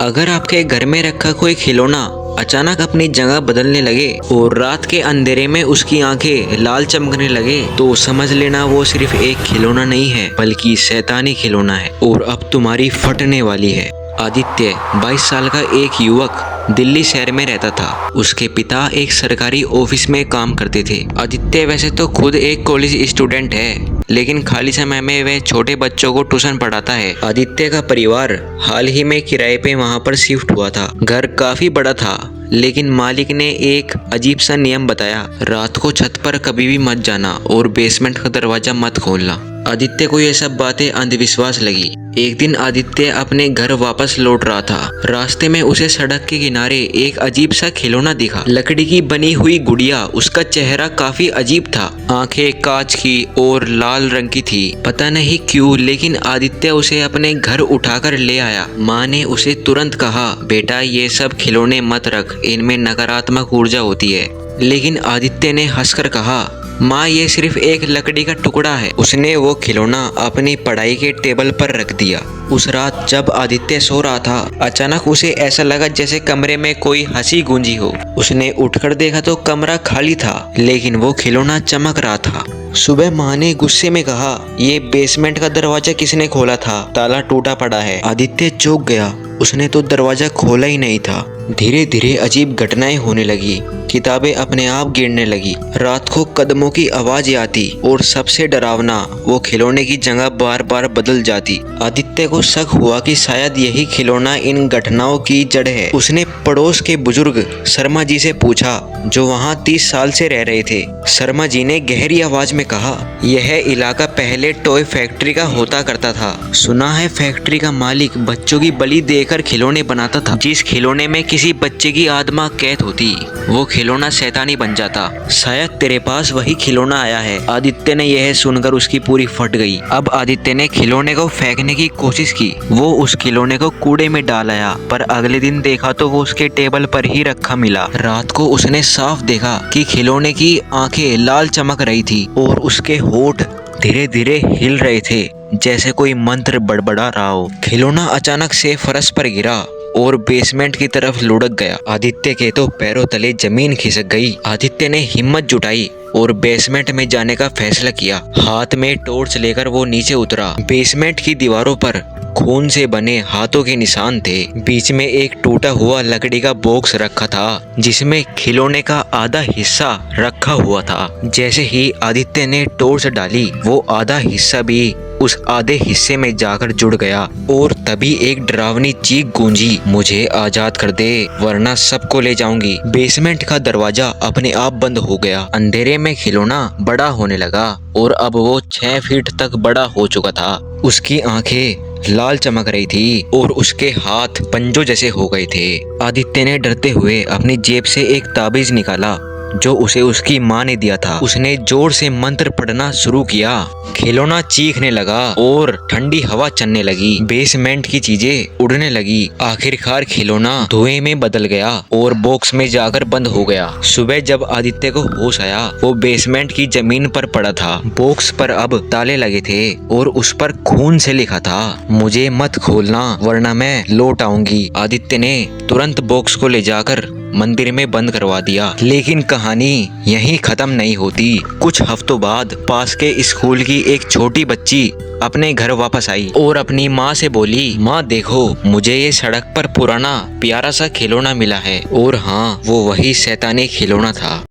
अगर आपके घर में रखा कोई खिलौना अचानक अपनी जगह बदलने लगे और रात के अंधेरे में उसकी आंखें लाल चमकने लगे तो समझ लेना वो सिर्फ एक खिलौना नहीं है बल्कि शैतानी खिलौना है और अब तुम्हारी फटने वाली है। आदित्य 22 साल का एक युवक दिल्ली शहर में रहता था। उसके पिता एक सरकारी ऑफिस में काम करते थे। आदित्य वैसे तो खुद एक कॉलेज स्टूडेंट है, लेकिन खाली समय में वह छोटे बच्चों को ट्यूशन पढ़ाता है। आदित्य का परिवार हाल ही में किराए पे वहां पर शिफ्ट हुआ था। घर काफी बड़ा था, लेकिन मालिक ने एक अजीब सा नियम बताया, रात को छत पर कभी भी मत जाना और बेसमेंट का दरवाजा मत खोलना। आदित्य को ये सब बातें अंधविश्वास लगी। एक दिन आदित्य अपने घर वापस लौट रहा था। रास्ते में उसे सड़क के किनारे एक अजीब सा खिलौना दिखा। लकड़ी की बनी हुई गुड़िया। उसका चेहरा काफी अजीब था, आंखें कांच की और लाल रंग की थी। पता नहीं क्यों, लेकिन आदित्य उसे अपने घर उठाकर ले आया। माँ ने उसे तुरंत कहा, बेटा ये सब खिलौने मत रख, इनमें नकारात्मक ऊर्जा होती है। लेकिन आदित्य ने हंसकर कहा, माँ ये सिर्फ एक लकड़ी का टुकड़ा है। उसने वो खिलौना अपनी पढ़ाई के टेबल पर रख दिया। उस रात जब आदित्य सो रहा था, अचानक उसे ऐसा लगा जैसे कमरे में कोई हंसी गूंजी हो। उसने उठकर देखा तो कमरा खाली था, लेकिन वो खिलौना चमक रहा था। सुबह माँ ने गुस्से में कहा, ये बेसमेंट का दरवाजा किसने खोला था? ताला टूटा पड़ा है। आदित्य चौंक गया, उसने तो दरवाजा खोला ही नहीं था। धीरे धीरे अजीब घटनाएं होने लगी। किताबें अपने आप गिरने लगी। रात को कदमों की आवाज आती और सबसे डरावना, वो खिलौने की जगह बार बार बदल जाती। आदित्य को शक हुआ कि शायद यही खिलौना इन घटनाओं की जड़ है। उसने पड़ोस के बुजुर्ग शर्मा जी से पूछा, जो वहाँ 30 साल से रह रहे थे। शर्मा जी ने गहरी आवाज में कहा, यह इलाका पहले टॉय फैक्ट्री का होता करता था। सुना है फैक्ट्री का मालिक बच्चों की बलि देकर खिलौने बनाता था। जिस खिलौने में किसी बच्चे की आत्मा कैद होती, वो खिलौना शैतानी बन जाता। शायद तेरे पास वही खिलौना आया है। आदित्य ने यह सुनकर उसकी पूरी फट गई। अब आदित्य ने खिलौने को फेंकने की कोशिश की। वो उस खिलौने को कूड़े में डाल आया, पर अगले दिन देखा तो वो उसके टेबल पर ही रखा मिला। रात को उसने साफ देखा कि खिलौने की आंखें लाल चमक रही थी और उसके होठ धीरे धीरे हिल रहे थे, जैसे कोई मंत्र बड़बड़ा रहा हो। खिलौना अचानक से फर्श पर गिरा और बेसमेंट की तरफ लुढ़क गया। आदित्य के तो पैरों तले जमीन खिसक गई। आदित्य ने हिम्मत जुटाई और बेसमेंट में जाने का फैसला किया। हाथ में टॉर्च लेकर वो नीचे उतरा। बेसमेंट की दीवारों पर खून से बने हाथों के निशान थे। बीच में एक टूटा हुआ लकड़ी का बॉक्स रखा था, जिसमें खिलौने का आधा हिस्सा रखा हुआ था। जैसे ही आदित्य ने टॉर्च डाली, वो आधा हिस्सा भी उस आधे हिस्से में जाकर जुड़ गया और तभी एक डरावनी चीख गूंजी, मुझे आजाद कर दे वरना सबको ले जाऊंगी। बेसमेंट का दरवाजा अपने आप बंद हो गया। अंधेरे में खिलौना बड़ा होने लगा और अब वो 6 फीट तक बड़ा हो चुका था। उसकी आंखें लाल चमक रही थी और उसके हाथ पंजों जैसे हो गए थे। आदित्य ने डरते हुए अपनी जेब से एक ताबीज निकाला, जो उसे उसकी माँ ने दिया था। उसने जोर से मंत्र पढ़ना शुरू किया। खिलौना चीखने लगा और ठंडी हवा चलने लगी। बेसमेंट की चीजें उड़ने लगी। आखिरकार खिलौना धुएं में बदल गया और बॉक्स में जाकर बंद हो गया। सुबह जब आदित्य को होश आया, वो बेसमेंट की जमीन पर पड़ा था। बॉक्स पर अब ताले लगे थे और उस पर खून से लिखा था, मुझे मत खोलना वरना मैं लौट आऊंगी। आदित्य ने तुरंत बॉक्स को ले जाकर मंदिर में बंद करवा दिया। लेकिन कहानी यहीं खत्म नहीं होती। कुछ हफ्तों बाद पास के स्कूल की एक छोटी बच्ची अपने घर वापस आई और अपनी माँ से बोली, माँ देखो, मुझे ये सड़क पर पुराना प्यारा सा खिलौना मिला है। और हाँ, वो वही शैतानी खिलौना था।